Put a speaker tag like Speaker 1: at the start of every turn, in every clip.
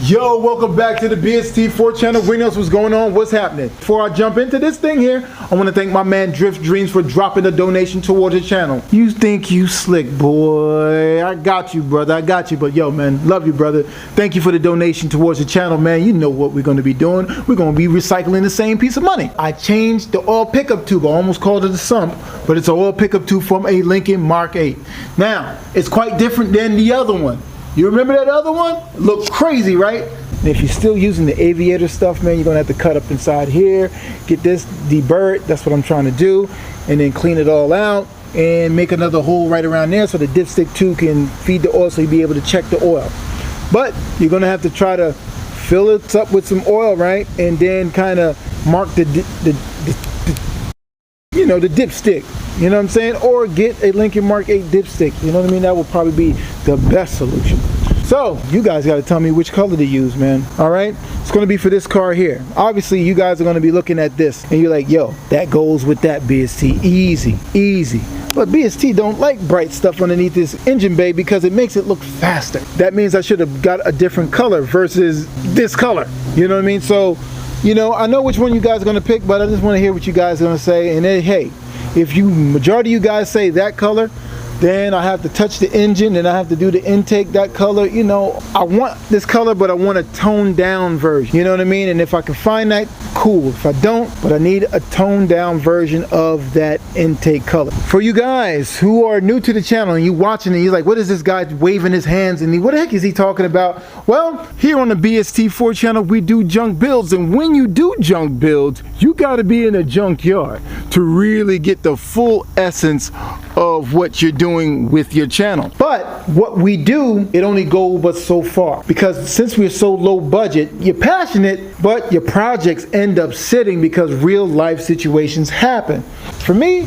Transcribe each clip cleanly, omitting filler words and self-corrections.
Speaker 1: Yo, welcome back to the BST4 channel. We know what's going on, what's happening. Before I jump into this thing here, I want to thank my man Drift Dreams for dropping a donation towards the channel. You think you slick, boy. I got you, brother. I got you. But yo, man, love you, brother. Thank you for the donation towards the channel, man. You know what we're going to be doing. We're going to be recycling the same piece of money. I changed the oil pickup tube. I almost called it a sump, but it's an oil pickup tube from a Lincoln Mark 8. Now, it's quite different than the other one. You remember that other one? Looked crazy, right? And if you're still using the aviator stuff, man, you're gonna have to cut up inside here, get this deburred, that's what I'm trying to do, and then clean it all out and make another hole right around there so the dipstick too can feed the oil so you'll be able to check the oil. But you're gonna have to try to fill it up with some oil, right? And then kind of mark the dipstick. You know what I'm saying? Or get a Lincoln Mark 8 dipstick. You know what I mean? That will probably be the best solution. So, you guys got to tell me which color to use, man. Alright? It's going to be for this car here. Obviously, you guys are going to be looking at this. And you're like, yo, that goes with that BST. Easy. Easy. But BST don't like bright stuff underneath this engine bay because it makes it look faster. That means I should have got a different color versus this color. You know what I mean? So, you know, I know which one you guys are going to pick, but I just want to hear what you guys are going to say. And then, hey, if majority of you guys say that color, then I have to touch the engine and I have to do the intake that color. You know, I want this color, but I want a toned down version. You know what I mean? And if I can find that, cool. If I don't, but I need a toned down version of that intake color. For you guys who are new to the channel and you watching and you're like, what is this guy waving his hands and what the heck is he talking about? Well, here on the BST4 channel, we do junk builds. And when you do junk builds, you got to be in a junkyard to really get the full essence of what you're doing with your channel. But what we do, it only goes but so far, because since we're so low budget, you're passionate, but your projects end up sitting because real life situations happen. For me,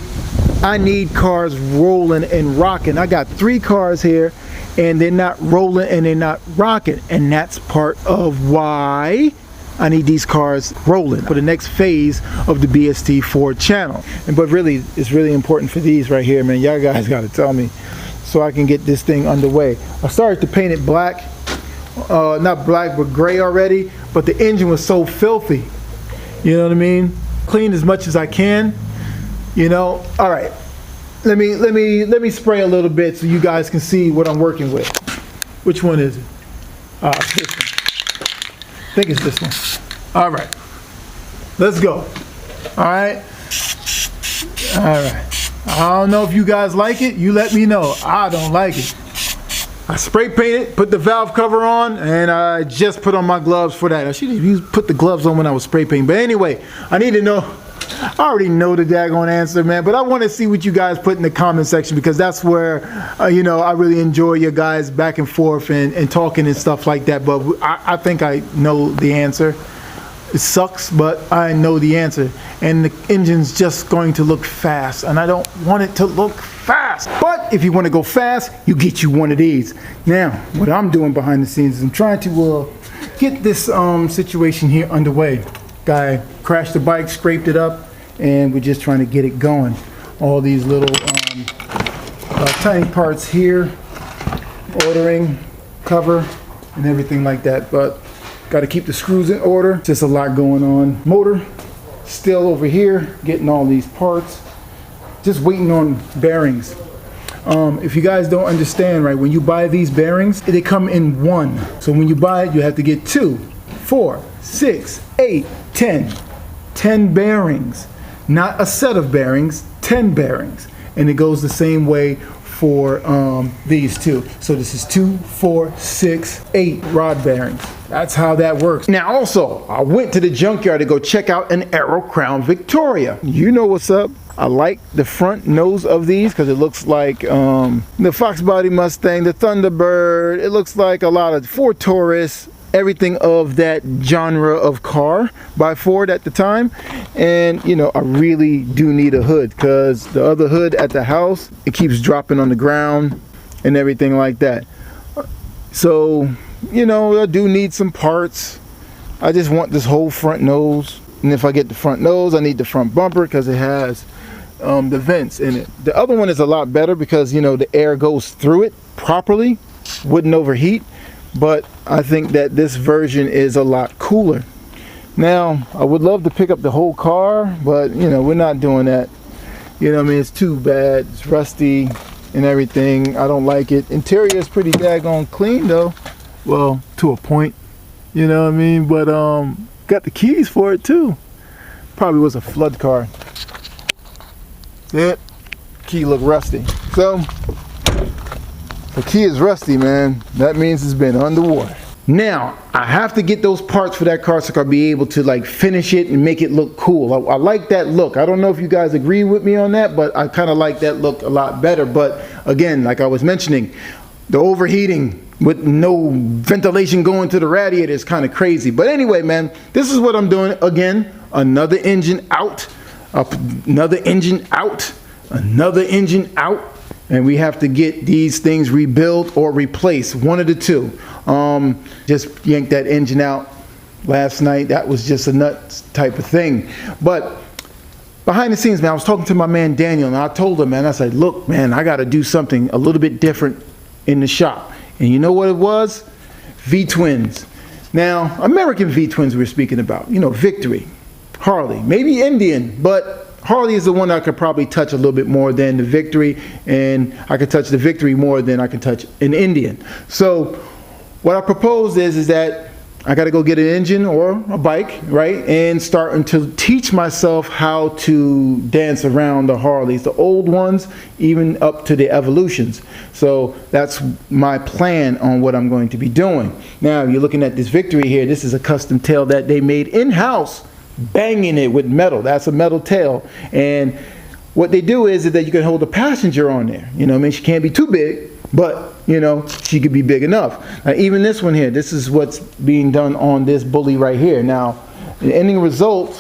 Speaker 1: I need cars rolling and rocking. I got 3 cars here and they're not rolling and they're not rocking, and that's part of why I need these cars rolling for the next phase of the BST4 channel. But really, it's really important for these right here, man. Y'all guys got to tell me so I can get this thing underway. I started to paint it black, not black, but gray already, but the engine was so filthy. You know what I mean? Clean as much as I can, you know. All right, let me spray a little bit so you guys can see what I'm working with. Which one is it? This one. I think it's this one. All right, let's go. All right. I don't know if you guys like it. You let me know. I don't like it. I spray painted, put the valve cover on, and I just put on my gloves for that. I should have put the gloves on when I was spray painting. But anyway, I need to know. I already know the daggone answer, man, but I want to see what you guys put in the comment section, because that's where, you know, I really enjoy your guys back and forth and talking and stuff like that. But I think I know the answer. It sucks, but I know the answer. And the engine's just going to look fast, and I don't want it to look fast. But if you want to go fast, you get you one of these. Now, what I'm doing behind the scenes is I'm trying to get this situation here underway. Guy crashed the bike, scraped it up, and we're just trying to get it going. All these little tiny parts here, ordering, cover, and everything like that. But got to keep the screws in order. Just a lot going on. Motor still over here, getting all these parts. Just waiting on bearings. If you guys don't understand, right, when you buy these bearings, they come in one. So when you buy it, you have to get 2, 4, 6, 8, 10 bearings. Not a set of bearings, 10 bearings. And it goes the same way for these two. So this is 2, 4, 6, 8 rod bearings. That's how that works. Now also, I went to the junkyard to go check out an Aero Crown Victoria. You know what's up. I like the front nose of these because it looks like the Fox Body Mustang, the Thunderbird. It looks like a lot of Ford Taurus, everything of that genre of car by Ford at the time. And you know, I really do need a hood because the other hood at the house, it keeps dropping on the ground and everything like that. So, you know, I do need some parts. I just want this whole front nose, and if I get the front nose, I need the front bumper because it has the vents in it. The other one is a lot better because, you know, the air goes through it properly, wouldn't overheat. but I think that this version is a lot cooler. Now, I would love to pick up the whole car, but you know, we're not doing that. You know what I mean? It's too bad. It's rusty and everything. I don't like it. Interior is pretty daggone clean though. Well, to a point. You know what I mean? But got the keys for it too. Probably was a flood car. See it? Key look rusty. So the key is rusty, man. That means it's been underwater. Now, I have to get those parts for that car so I can be able to like finish it and make it look cool. I like that look. I don't know if you guys agree with me on that, but I kind of like that look a lot better. But again, like I was mentioning, the overheating with no ventilation going to the radiator is kind of crazy. But anyway, man, this is what I'm doing. Again, another engine out, another engine out, another engine out. And we have to get these things rebuilt or replaced, one of the two. Just yanked that engine out last night. That was just a nuts type of thing. But behind the scenes, man, I was talking to my man Daniel, and I told him, man, I said, look, man, I got to do something a little bit different in the shop. And you know what it was? V-twins. Now, American V-twins we're speaking about. You know, Victory, Harley, maybe Indian, but Harley is the one I could probably touch a little bit more than the Victory, and I could touch the Victory more than I can touch an Indian. So what I propose is that I got to go get an engine or a bike, right, and starting to teach myself how to dance around the Harleys, the old ones, even up to the Evolutions. So that's my plan on what I'm going to be doing. Now, you're looking at this Victory here. This is a custom tail that they made in-house, banging it with metal. That's a metal tail. And what they do is that you can hold a passenger on there. You know what I mean? She can't be too big, but you know, she could be big enough. Now, even this one here, this is what's being done on this bully right here. Now, the ending result,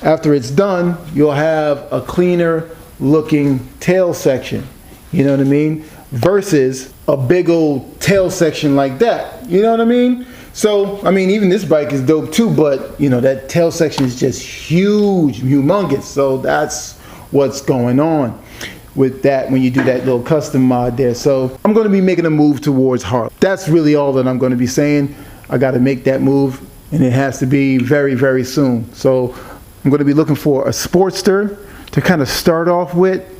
Speaker 1: after it's done, you'll have a cleaner looking tail section. You know what I mean? Versus a big old tail section like that. You know what I mean? So, I mean, even this bike is dope too, but, you know, that tail section is just huge, humongous. So that's what's going on with that when you do that little custom mod there. So I'm going to be making a move towards Harley. That's really all that I'm going to be saying. I got to make that move, and it has to be very, very soon. So I'm going to be looking for a Sportster to kind of start off with.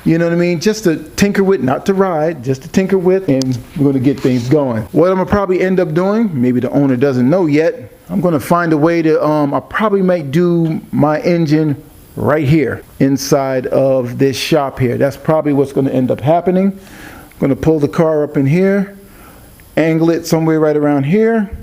Speaker 1: You know what I mean? Just to tinker with, not to ride, just to tinker with, and we're going to get things going. What I'm going to probably end up doing, maybe the owner doesn't know yet, I'm going to find a way to, I probably might do my engine right here inside of this shop here. That's probably what's going to end up happening. I'm going to pull the car up in here, angle it somewhere right around here,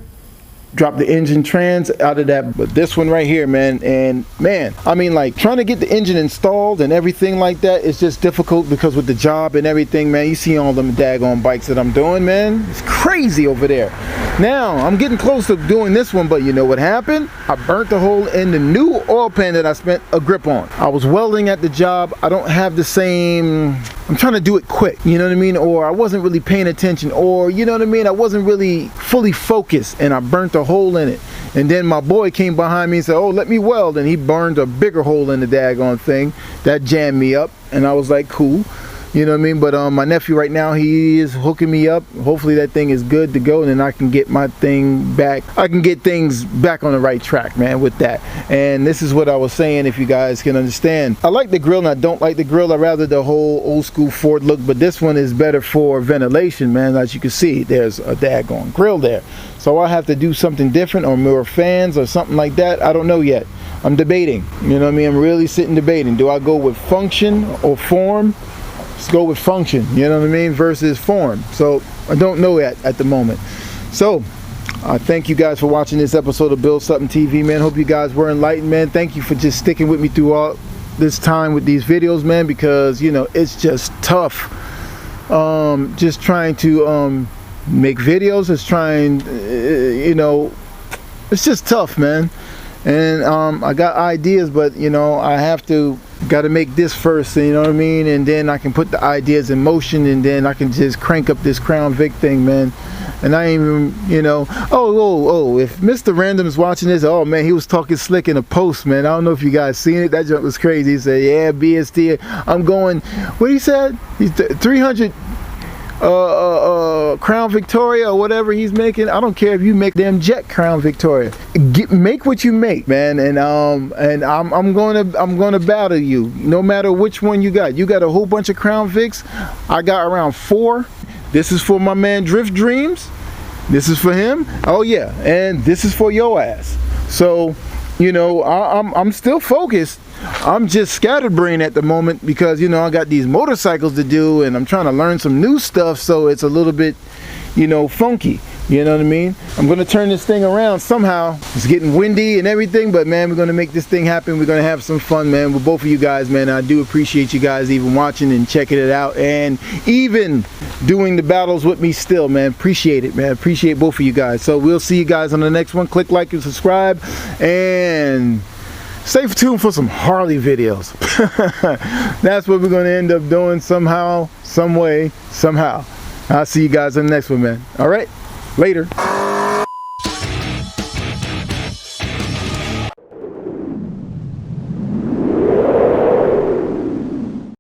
Speaker 1: drop the engine trans out of that. But this one right here, man, and man, I mean, like trying to get the engine installed and everything like that is just difficult because with the job and everything, man, you see all them daggone bikes that I'm doing, man, it's crazy over there. Now I'm getting close to doing this one, but you know what happened? I burnt the hole in the new oil pan that I spent a grip on. I was welding at the job. I don't have the same, I'm trying to do it quick, you know what I mean? Or I wasn't really paying attention, or you know what I mean? I wasn't really fully focused, and I burnt a hole in it. And then my boy came behind me and said, oh, let me weld, and he burned a bigger hole in the daggone thing. That jammed me up, and I was like, cool. You know what I mean? But my nephew right now, he is hooking me up. Hopefully that thing is good to go, and then I can get my thing back. I can get things back on the right track, man, with that. And this is what I was saying, if you guys can understand. I like the grill, and I don't like the grill. I rather the whole old school Ford look, but this one is better for ventilation, man. As you can see, there's a daggone grill there. So I have to do something different, or more fans or something like that. I don't know yet. I'm debating. You know what I mean? I'm really sitting debating. Do I go with function or form? Let's go with function, you know what I mean, versus form. So I don't know yet at the moment. So I thank you guys for watching this episode of Build Something TV, man. Hope you guys were enlightened, man. Thank you for just sticking with me through all this time with these videos, man, because you know it's just tough. Just trying to make videos, is trying, you know, it's just tough, man. And I got ideas, but you know, I have to gotta make this first, you know what I mean, and then I can put the ideas in motion, and then I can just crank up this Crown Vic thing, man. And I ain't even, you know, oh, if Mr. Random is watching this, oh man, he was talking slick in a post, man. I don't know if you guys seen it. That junk was crazy. He said, yeah, BST, I'm going, what he said? He's 300, Crown Victoria or whatever he's making. I don't care if you make them jet Crown Victoria. Make what you make, man. And I'm gonna battle you no matter which one you got. You got a whole bunch of Crown Vics. I got around 4. This is for my man Drift Dreams. This is for him. Oh yeah, and this is for your ass. So, you know, I'm still focused. I'm just scatterbrained at the moment because, you know, I got these motorcycles to do and I'm trying to learn some new stuff, so it's a little bit, you know, funky. You know what I mean? I'm gonna turn this thing around somehow. It's getting windy and everything, but man, we're gonna make this thing happen. We're gonna have some fun, man, with both of you guys, man. I do appreciate you guys even watching and checking it out and even doing the battles with me still, man. Appreciate it, man. Appreciate both of you guys. So we'll see you guys on the next one. Click like and subscribe and stay tuned for some Harley videos. That's what we're gonna end up doing somehow, some way, somehow. I'll see you guys in the next one, man. All right? Later.